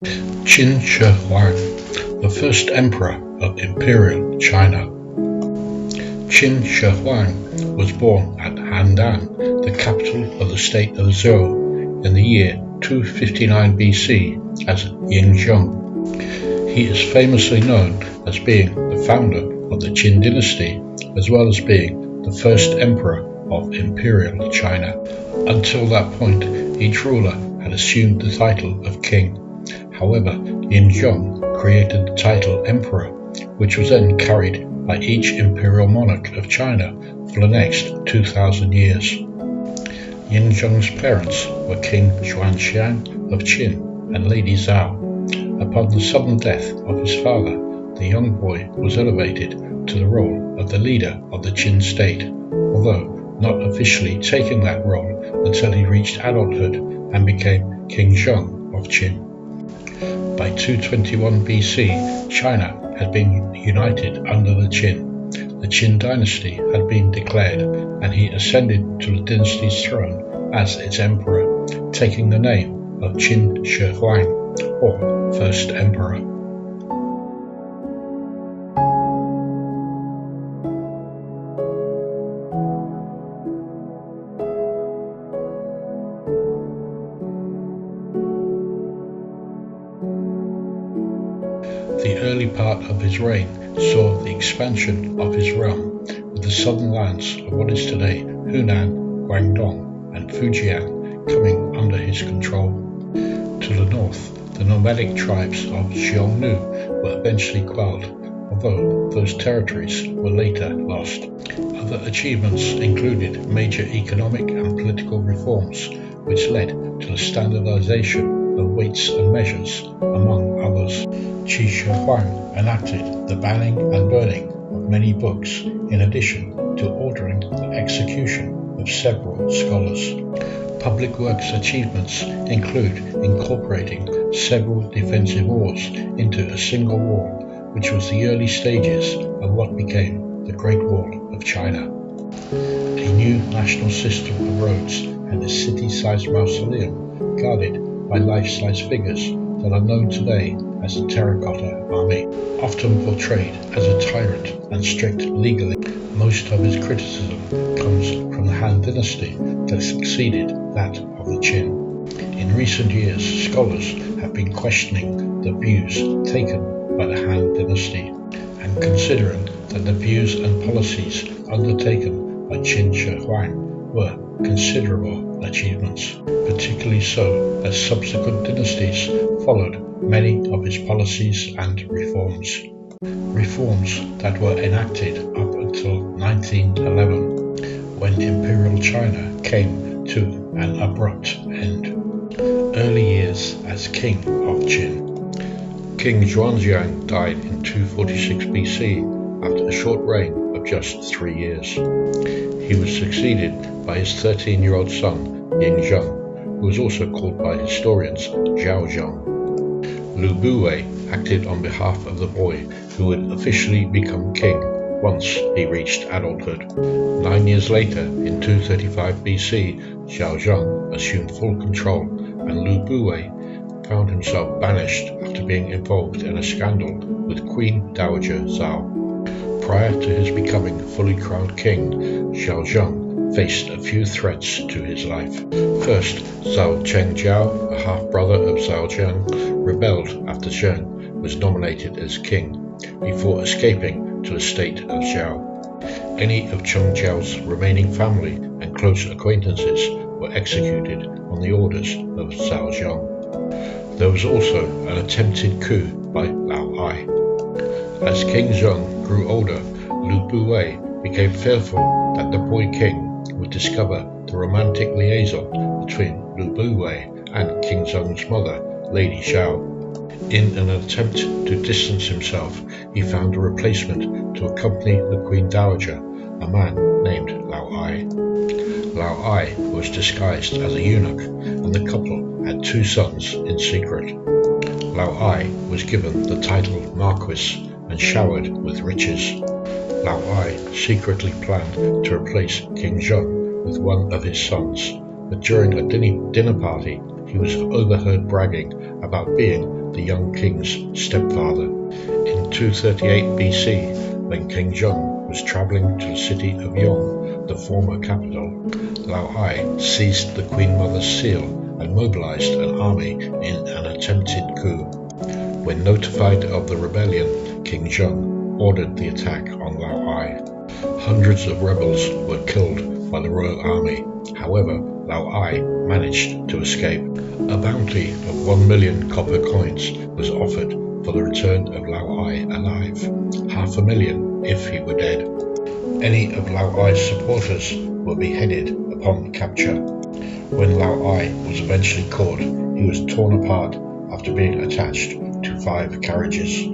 Qin Shi Huang, the first emperor of Imperial China. Qin Shi Huang was born at Handan, the capital of the state of Zhao, in the year 259 BC as Ying Zheng. He is famously known as being the founder of the Qin dynasty, as well as being the first emperor of Imperial China. Until that point, each ruler had assumed the title of king. However, Ying Zheng created the title emperor, which was then carried by each imperial monarch of China for the next 2,000 years. Ying Zheng's parents were King Zhuangxiang of Qin and Lady Zhao. Upon the sudden death of his father, the young boy was elevated to the role of the leader of the Qin state, although not officially taking that role until he reached adulthood and became King Zheng of Qin. By 221 BC, China had been united under the Qin. The Qin dynasty had been declared, and he ascended to the dynasty's throne as its emperor, taking the name of Qin Shi Huang, or First Emperor. The early part of his reign saw the expansion of his realm, with the southern lands of what is today Hunan, Guangdong, and Fujian coming under his control. To the north, the nomadic tribes of Xiongnu were eventually quelled, although those territories were later lost. Other achievements included major economic and political reforms, which led to the standardization of weights and measures, among others. Qin Shi Huang enacted the banning and burning of many books, in addition to ordering the execution of several scholars. Public works achievements include incorporating several defensive walls into a single wall, which was the early stages of what became the Great Wall of China. A new national system of roads and a city-sized mausoleum guarded by life-size figures that are known today as the Terracotta Army. Often portrayed as a tyrant and strict legally, most of his criticism comes from the Han dynasty that succeeded that of the Qin. In recent years, scholars have been questioning the views taken by the Han dynasty and considering that the views and policies undertaken by Qin Shi Huang were considerable achievements, particularly so as subsequent dynasties followed many of his policies and reforms. Reforms that were enacted up until 1911, when Imperial China came to an abrupt end. Early years as King of Qin. King Zhuangxiang died in 246 BC after a short reign of just 3 years. He was succeeded by his 13-year-old son, Ying Zheng, who was also called by historians Zhao. Lu Buwei acted on behalf of the boy who would officially become king once he reached adulthood. 9 years later, in 235 BC, Zhao assumed full control, and Lu Buwei found himself banished after being involved in a scandal with Queen Dowager Zhao. Prior to his becoming fully crowned king, Zhao faced a few threats to his life. First, Zhao Chengjiao, a half-brother of Zhao Zheng, rebelled after Zheng was nominated as king, before escaping to the state of Zhao. Any of Chengjiao's remaining family and close acquaintances were executed on the orders of Zhao Zheng. There was also an attempted coup by Lao Ai. As King Zheng grew older, Lu Buwei became fearful that the boy king would discover the romantic liaison between Lu Buwei and King Zheng's mother, Lady Zhao. In an attempt to distance himself, he found a replacement to accompany the Queen Dowager, a man named Lao Ai. Lao Ai was disguised as a eunuch, and the couple had 2 sons in secret. Lao Ai was given the title Marquis and showered with riches. Lao Ai secretly planned to replace King Zheng with one of his sons, but during a dinner party he was overheard bragging about being the young king's stepfather. In 238 BC, when King Zheng was travelling to the city of Yong, the former capital, Lao Ai seized the Queen Mother's seal and mobilized an army in an attempted coup. When notified of the rebellion, King Zheng ordered the attack on Lao Ai. Hundreds of rebels were killed by the royal army. However, Lao Ai managed to escape. A bounty of 1 million copper coins was offered for the return of Lao Ai alive, 500,000 if he were dead. Any of Lao Ai's supporters were beheaded upon capture. When Lao Ai was eventually caught, he was torn apart after being attached to 5 carriages.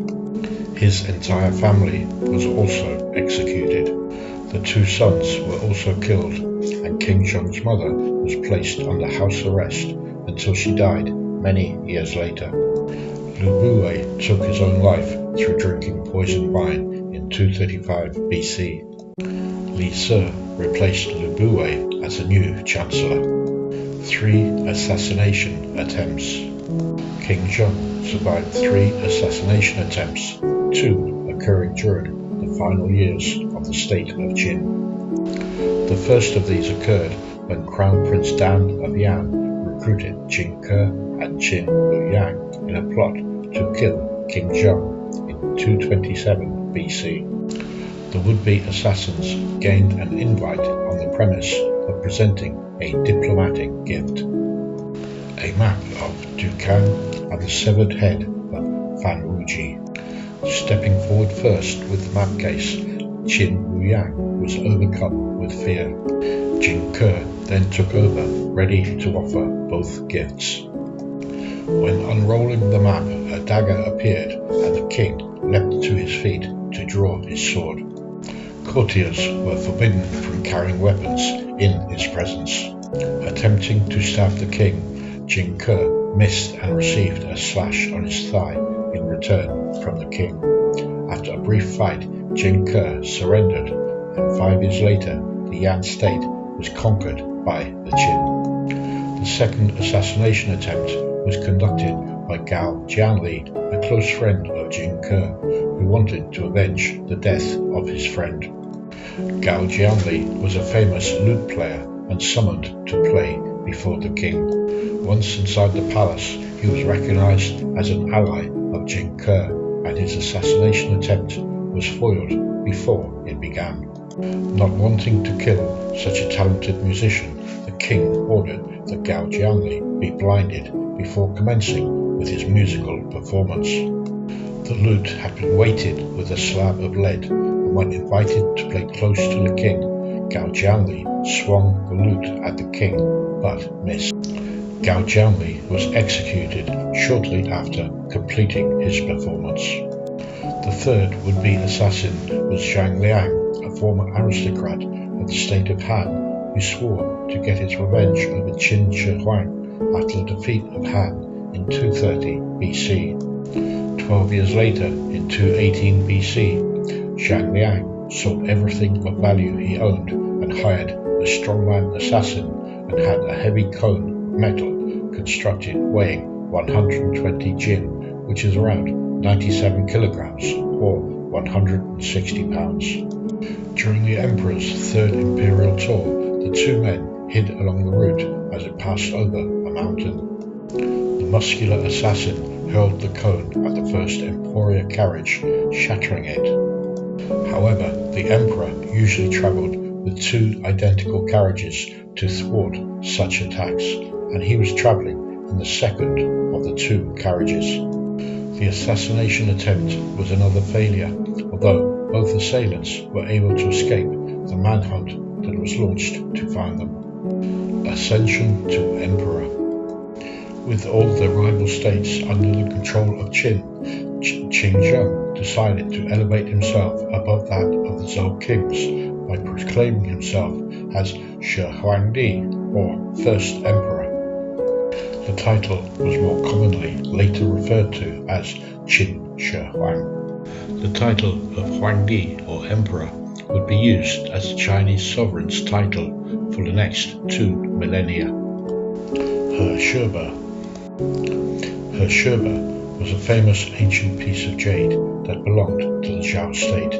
His entire family was also executed. The 2 sons were also killed, and King Zheng's mother was placed under house arrest until she died many years later. Lu Buwei took his own life through drinking poisoned wine in 235 BC. Li Se replaced Lu Buwei as a new chancellor. 3 assassination attempts. King Zheng survived 3 assassination attempts, 2 occurring during the final years of the state of Qin. The first of these occurred when Crown Prince Dan of Yan recruited Jin Ke and Qin Shi Huang in a plot to kill King Zheng in 227 BC. The would-be assassins gained an invite on the premise of presenting a diplomatic gift: a map of Dukan and the severed head of Fan Wuji. Stepping forward first with the map case, Qin Shi Huang was overcome with fear. Jin Ke then took over, ready to offer both gifts. When unrolling the map, a dagger appeared, and the king leapt to his feet to draw his sword. Courtiers were forbidden from carrying weapons in his presence. Attempting to stab the king, Jin Ke missed and received a slash on his thigh in return from the king. After a brief fight, Jin Ke surrendered, and 5 years later, the Yan state was conquered by the Qin. The second assassination attempt was conducted by Gao Jianli, a close friend of Jin Ke, who wanted to avenge the death of his friend. Gao Jianli was a famous lute player and summoned to play before the king. Once inside the palace, he was recognized as an ally of Jin Ke, and his assassination attempt was foiled before it began. Not wanting to kill such a talented musician, the king ordered that Gao Jianli be blinded before commencing with his musical performance. The lute had been weighted with a slab of lead, and when invited to play close to the king, Gao Jianli swung the lute at the king, but missed. Gao Jianli was executed shortly after completing his performance. The third would-be assassin was Zhang Liang, a former aristocrat of the state of Han, who swore to get his revenge over Qin Shi Huang after the defeat of Han in 230 BC. 12 years later, in 218 BC, Zhang Liang sold everything of value he owned and hired a strongman assassin and had a heavy cone of metal constructed weighing 120 jin, which is around 97 kilograms or 160 pounds. During the emperor's third imperial tour, the 2 men hid along the route as it passed over a mountain. The muscular assassin hurled the cone at the first Emperor carriage, shattering it. However, the emperor usually travelled with 2 identical carriages to thwart such attacks, and he was travelling in the second of the 2 carriages. The assassination attempt was another failure, although both assailants were able to escape the manhunt that was launched to find them. Ascension to emperor. With all the rival states under the control of Qin, Qin Zheng decided to elevate himself above that of the Zhao kings by proclaiming himself as Shi Huangdi, or First Emperor. The title was more commonly later referred to as Qin Shi Huang. The title of Huangdi, or Emperor, would be used as the Chinese sovereign's title for the next 2 millennia. He Shebe was a famous ancient piece of jade that belonged to the Zhao state.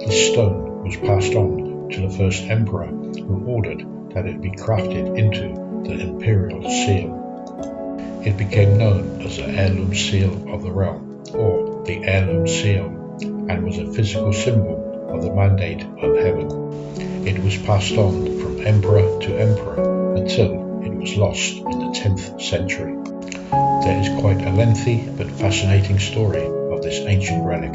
This stone was passed on to the first emperor, who ordered that it be crafted into the imperial seal. It became known as the heirloom seal of the realm, or the heirloom seal, and was a physical symbol of the mandate of heaven. It was passed on from emperor to emperor until it was lost in the 10th century. There is quite a lengthy but fascinating story of this ancient relic.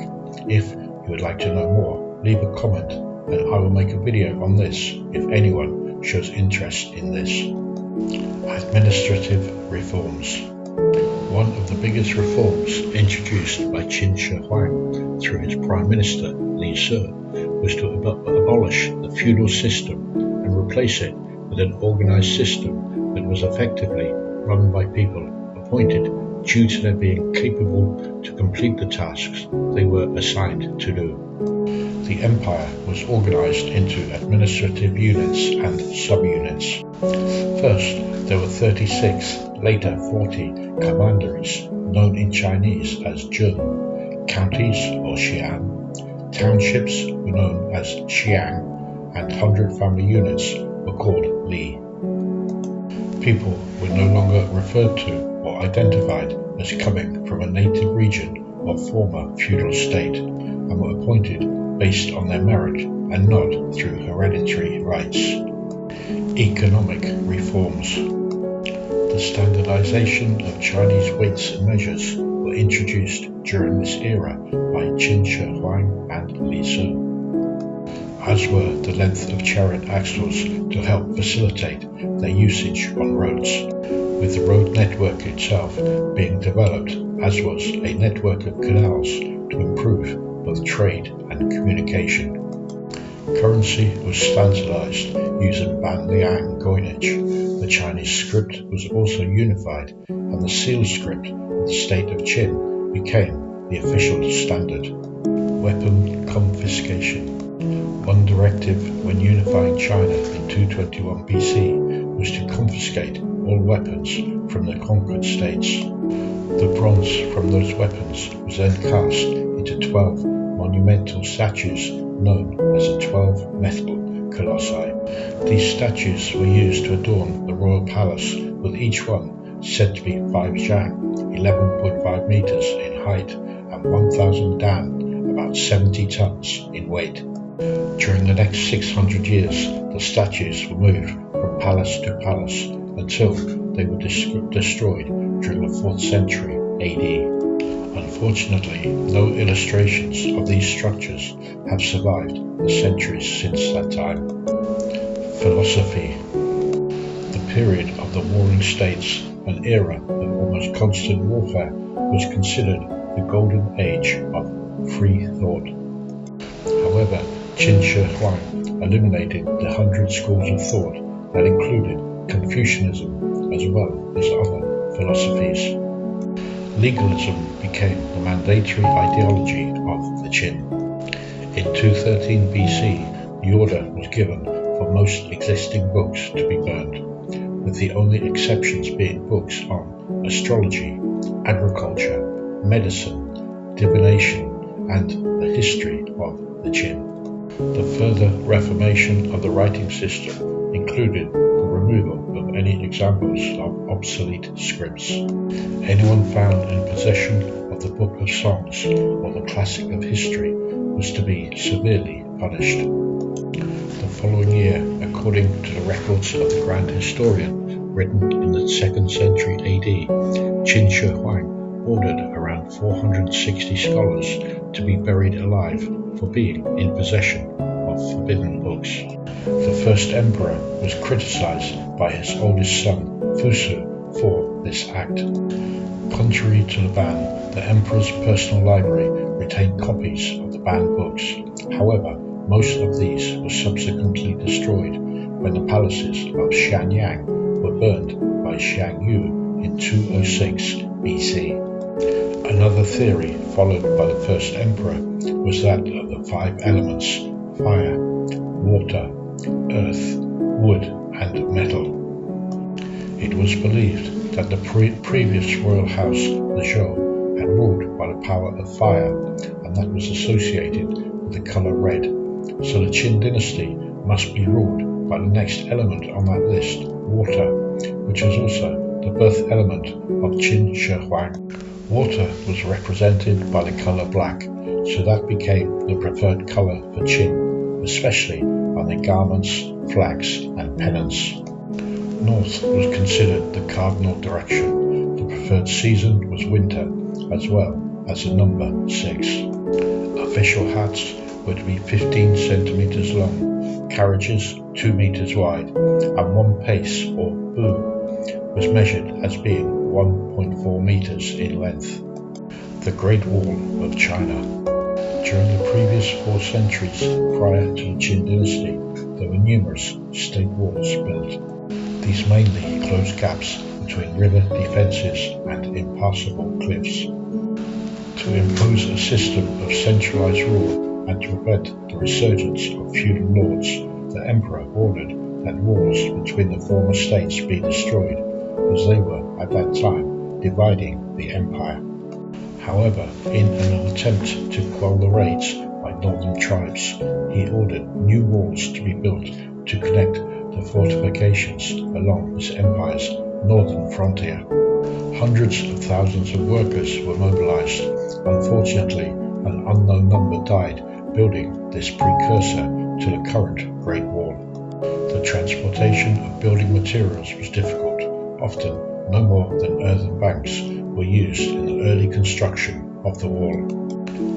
If you would like to know more, leave a comment and I will make a video on this if anyone shows interest in this. Administrative reforms. One of the biggest reforms introduced by Qin Shi Huang through his Prime Minister Li Shi was to abolish the feudal system and replace it with an organized system that was effectively run by people appointed due to their being capable to complete the tasks they were assigned to do. The empire was organized into administrative units and subunits. First, there were 36, later 40 commanderies, known in Chinese as Zheng, counties or xian. Townships were known as xiang, and 100 family units were called li. People were no longer referred to or identified as coming from a native region or former feudal state, and were appointed based on their merit and not through hereditary rights. Economic reforms. The standardization of Chinese weights and measures were introduced during this era by Qin Shi Huang and Li Shi, as were the length of chariot axles to help facilitate their usage on roads, with the road network itself being developed, as was a network of canals to improve both trade and communication. Currency was standardized using Banliang coinage. The Chinese script was also unified, and the seal script of the state of Qin became the official standard. Weapon confiscation. One directive when unifying China in 221 BC was to confiscate all weapons from the conquered states. The bronze from those weapons was then cast into 12 monumental statues known as the 12 metal colossi. These statues were used to adorn the royal palace, with each one said to be 5 zhang, 11.5 meters in height, and 1,000 dan, about 70 tons in weight. During the next 600 years, the statues were moved from palace to palace until they were destroyed during the 4th century AD. Unfortunately, no illustrations of these structures have survived the centuries since that time. Philosophy. The period of the warring states, an era of almost constant warfare, was considered the golden age of free thought. However, Qin Shi Huang eliminated the 100 schools of thought that included Confucianism as well as other philosophies. Legalism became the mandatory ideology of the Qin. In 213 BC, the order was given for most existing books to be burned, with the only exceptions being books on astrology, agriculture, medicine, divination, and the history of the Qin. The further reformation of the writing system included the removal of any examples of obsolete scripts. Anyone found in possession of the Book of Songs or the Classic of History was to be severely punished. The following year, according to the records of the Grand Historian, written in the 2nd century AD, Qin Shi Huang ordered around 460 scholars to be buried alive for being in possession of forbidden books. The first emperor was criticized by his oldest son, Fusu, for this act. Contrary to the ban, the emperor's personal library retained copies of the banned books. However, most of these were subsequently destroyed when the palaces of Shanyang were burned by Xiang Yu in 206 BC. Another theory followed by the first emperor was that of the 5 elements: fire, water, earth, wood, and metal. It was believed that the previous royal house, the Zhao, had ruled by the power of fire, and that was associated with the color red. So the Qin dynasty must be ruled by the next element on that list, water, which was also the birth element of Qin Shi Huang. Water was represented by the color black, so that became the preferred color for Qin, especially on their garments, flags, and pennants. North was considered the cardinal direction. The preferred season was winter, as well as the number 6. Official hats were to be 15 centimeters long, carriages 2 meters wide, and one pace or bu was measured as being 1.4 meters in length. The Great Wall of China. During the previous 4 centuries prior to the Qin dynasty, there were numerous state walls built. These mainly closed gaps between river defences and impassable cliffs. To impose a system of centralised rule and to prevent the resurgence of feudal lords, the emperor ordered that walls between the former states be destroyed, as they were at that time dividing the empire. However, in an attempt to quell the raids by northern tribes, he ordered new walls to be built to connect the fortifications along his empire's northern frontier. Hundreds of thousands of workers were mobilized. Unfortunately, an unknown number died building this precursor to the current Great Wall. The transportation of building materials was difficult. Often, no more than earthen banks were used in the early construction of the wall.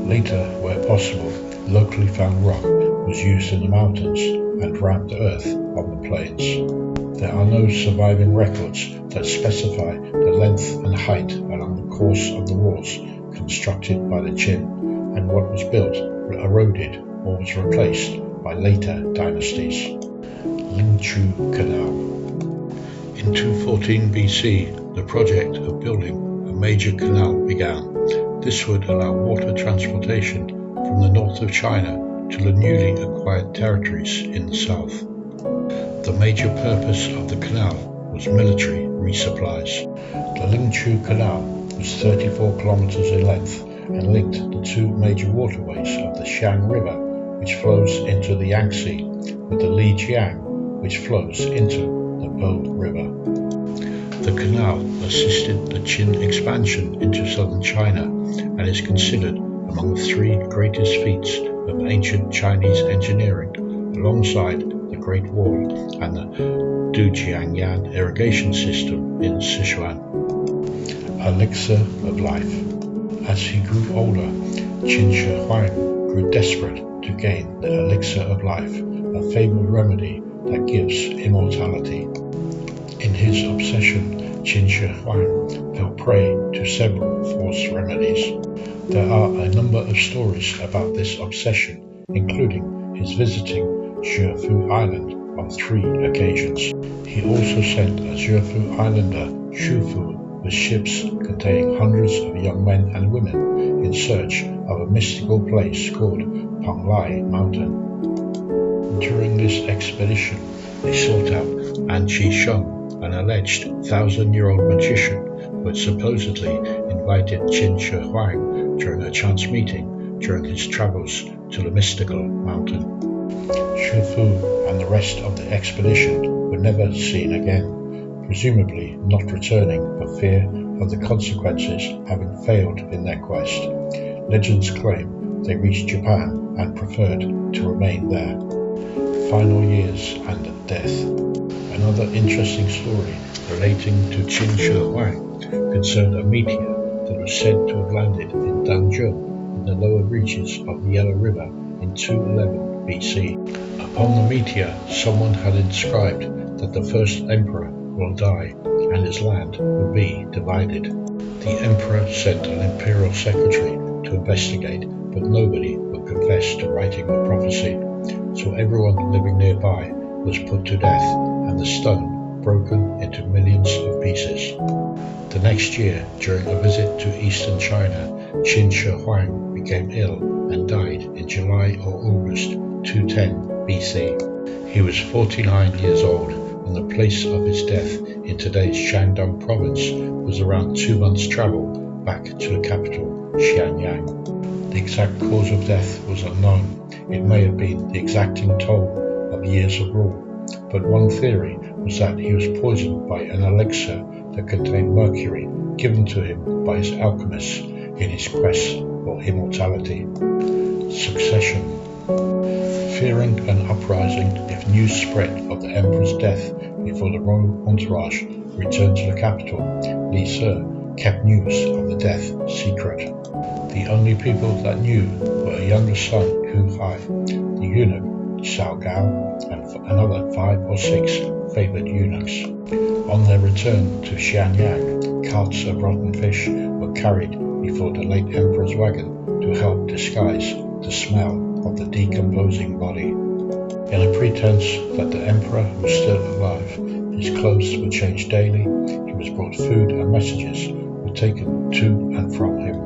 Later, where possible, locally found rock was used in the mountains and rammed earth on the plains. There are no surviving records that specify the length and height along the course of the walls constructed by the Qin, and what was built eroded or was replaced by later dynasties. Lingchu Canal. In 214 BC, the project of building a major canal began. This would allow water transportation from the north of China to the newly acquired territories in the south. The major purpose of the canal was military resupplies. The Lingchu Canal was 34 kilometers in length and linked the 2 major waterways of the Xiang River, which flows into the Yangtze, with the Lijiang, which flows into the Po River. The canal assisted the Qin expansion into southern China and is considered among the 3 greatest feats of ancient Chinese engineering, alongside the Great Wall and the Zhuangxiang irrigation system in Sichuan. Elixir of life. As he grew older, Qin Shi Huang grew desperate to gain the elixir of life, a fabled remedy that gives immortality. In his obsession, Qin Shi Huang fell prey to several false remedies. There are a number of stories about this obsession, including his visiting Zhufu Island on 3 occasions. He also sent a Zhufu Islander, Shufu, with ships containing hundreds of young men and women in search of a mystical place called Panglai Mountain. During this expedition, they sought out An Qi Sheng, an alleged 1,000-year-old magician who had supposedly invited Qin Shi Huang during a chance meeting during his travels to the mystical mountain. Xu Fu and the rest of the expedition were never seen again, presumably not returning for fear of the consequences having failed in their quest. Legends claim they reached Japan and preferred to remain there. Final years and death. Another interesting story relating to Qin Shi Huang concerned a meteor that was said to have landed in Danzhou in the lower reaches of the Yellow River in 211 BC. Upon the meteor, someone had inscribed that the first emperor will die and his land will be divided. The emperor sent an imperial secretary to investigate, but nobody would confess to writing the prophecy, so everyone living nearby was put to death and the stone broken into millions of pieces. The next year, during a visit to eastern China, Qin Shi Huang became ill and died in July or August 210 BC. He was 49 years old, and the place of his death in today's Shandong province was around 2 months' travel back to the capital, Xianyang. The exact cause of death was unknown. It may have been the exacting toll of years of rule, but one theory was that he was poisoned by an elixir that contained mercury given to him by his alchemists in his quest for immortality. Succession. Fearing an uprising if news spread of the emperor's death before the royal entourage returned to the capital, Li Se kept news of the death secret. The only people that knew were a younger son, Hu Hai, the eunuch, Zhao, and another 5 or 6 favored eunuchs. On their return to Xianyang, carts of rotten fish were carried before the late emperor's wagon to help disguise the smell of the decomposing body. In a pretense that the emperor was still alive, his clothes were changed daily, he was brought food and messages were taken to and from him.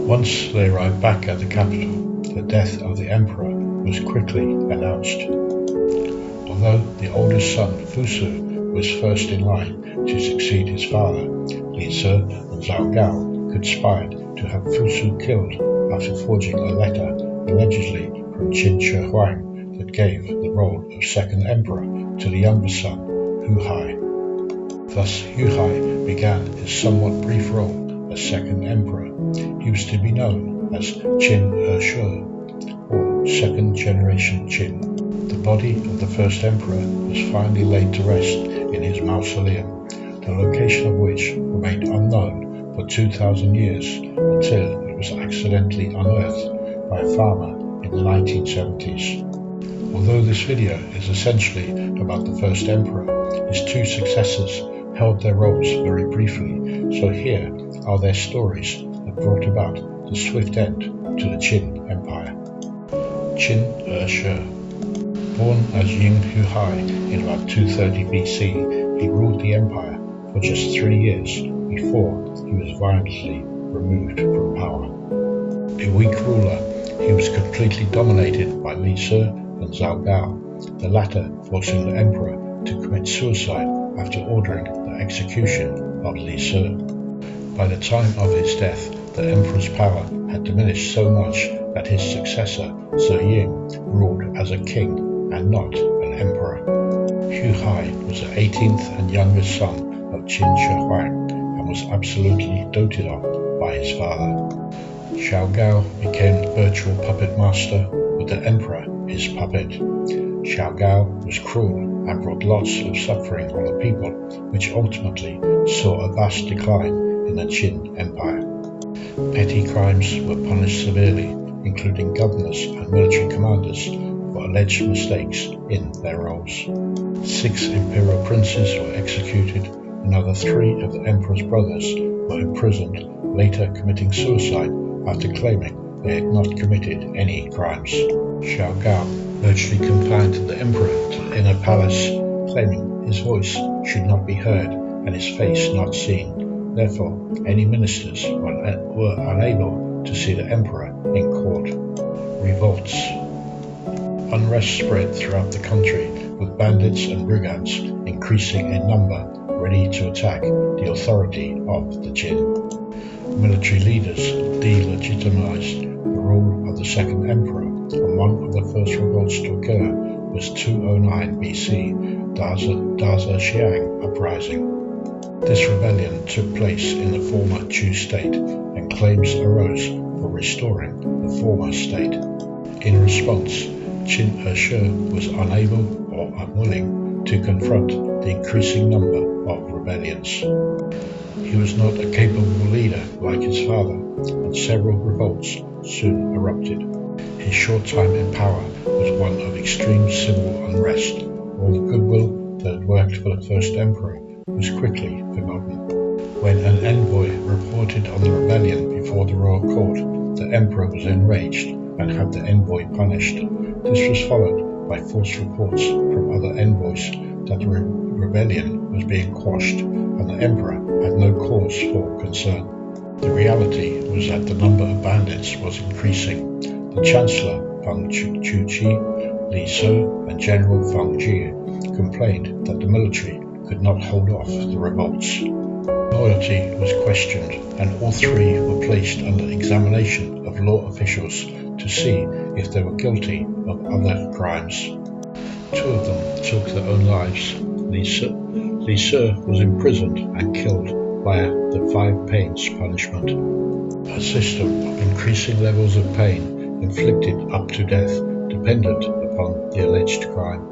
Once they arrived back at the capital, the death of the emperor was quickly announced. Although the oldest son, Fusu, was first in line to succeed his father, Li Se and Zhao conspired to have Fusu killed after forging a letter allegedly from Qin Shi Huang that gave the role of second emperor to the younger son, Hu Hai. Thus Hu Hai began his somewhat brief role as second emperor. He was to be known as Qin Shi, or second generation Qin. The body of the first emperor was finally laid to rest in his mausoleum, the location of which remained unknown for 2,000 years until it was accidentally unearthed by a farmer in the 1970s. Although this video is essentially about the first emperor, his 2 successors held their roles very briefly, so here are their stories that brought about the swift end to the Qin Empire. Qin Shi. Born as Ying Zheng in about 230 BC, he ruled the empire for just 3 years before he was violently removed from power. A weak ruler, he was completely dominated by Li Se and Zhao, the latter forcing the emperor to commit suicide after ordering the execution of Li Se. By the time of his death, the emperor's power had diminished so much that his successor, Ying, ruled as a king and not an emperor. Hu Hai was the 18th and youngest son of Qin Shi Huang and was absolutely doted on by his father. Zhao became the virtual puppet master, with the emperor his puppet. Zhao was cruel and brought lots of suffering on the people, which ultimately saw a vast decline in the Qin Empire. Petty crimes were punished severely, including governors and military commanders for alleged mistakes in their roles. 6 imperial princes were executed, another 3 of the emperor's brothers were imprisoned, later committing suicide after claiming they had not committed any crimes. Zhao virtually confined the emperor to the inner palace, claiming his voice should not be heard and his face not seen. Therefore, any ministers were unable to see the emperor in court. Revolts. Unrest spread throughout the country, with bandits and brigands increasing in number, ready to attack the authority of the Qin. Military leaders delegitimized the rule of the second emperor, and one of the first revolts to occur was 209 BC, Zhuangxiang uprising. This rebellion took place in the former Chu state, and claims arose for restoring the former state. In response, Qin Shi was unable or unwilling to confront the increasing number of rebellions. He was not a capable leader like his father, and several revolts soon erupted. His short time in power was one of extreme civil unrest. All the goodwill that had worked for the first emperor was quickly forgotten. When an envoy reported on the rebellion before the royal court, the emperor was enraged and had the envoy punished. This was followed by false reports from other envoys that the rebellion was being quashed and the emperor had no cause for concern. The reality was that the number of bandits was increasing. The Chancellor Feng Chuqi, Li Se, and General Feng Jie complained that the military could not hold off the revolts. loyalty was questioned, and all three were placed under examination of law officials to see if they were guilty of other crimes. Two of them took their own lives. Li Se was imprisoned and killed via the 5 pains punishment, a system of increasing levels of pain inflicted up to death dependent upon the alleged crime.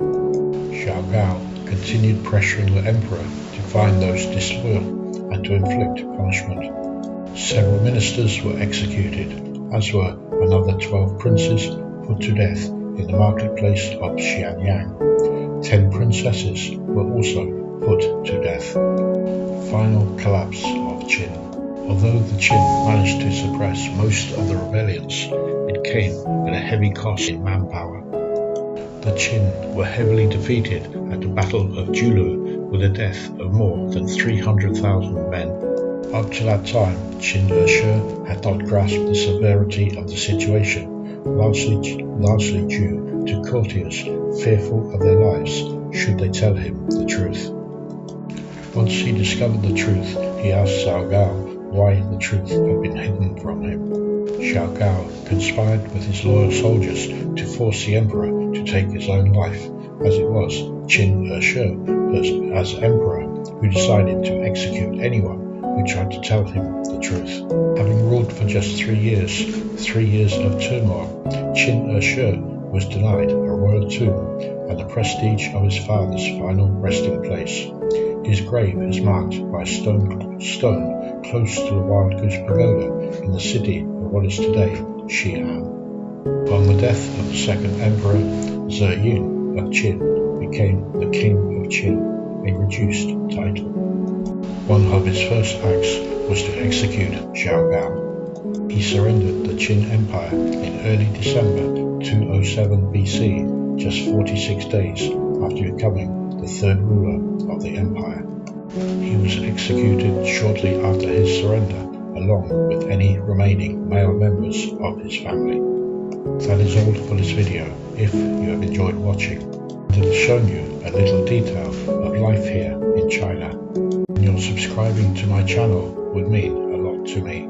Zhao continued pressuring the emperor to find those disloyal and to inflict punishment. Several ministers were executed, as were another 12 princes put to death in the marketplace of Xianyang. 10 princesses were also put to death. Final collapse of Qin. Although the Qin managed to suppress most of the rebellions, it came at a heavy cost in manpower. The Qin were heavily defeated at the Battle of Julu with the death of more than 300,000 men. Up to that time, Qin Shi had not grasped the severity of the situation, largely due to courtiers fearful of their lives should they tell him the truth. Once he discovered the truth, he asked Zhao why the truth had been hidden from him. Zhao conspired with his loyal soldiers to force the emperor to take his own life, as it was Qin Shi as emperor who decided to execute anyone who tried to tell him the truth. Having ruled for just 3 years of turmoil, Qin Shi was denied a royal tomb and the prestige of his father's final resting place. His grave is marked by a stone close to the Wild Goose Pagoda in the city of what is today Xi'an. Upon the death of the second emperor, Ying Zheng of Qin became the King of Qin, a reduced title. One of his first acts was to execute Zhao. He surrendered the Qin Empire in early December 207 BC, just 46 days after becoming the third ruler of the empire. He was executed shortly after his surrender, along with any remaining male members of his family. That is all for this video. If you have enjoyed watching, it has shown you a little detail of life here in China, and your subscribing to my channel would mean a lot to me.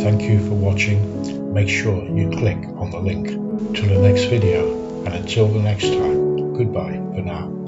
Thank you for watching. Make sure you click on the link. Till the next video, and until the next time, goodbye for now.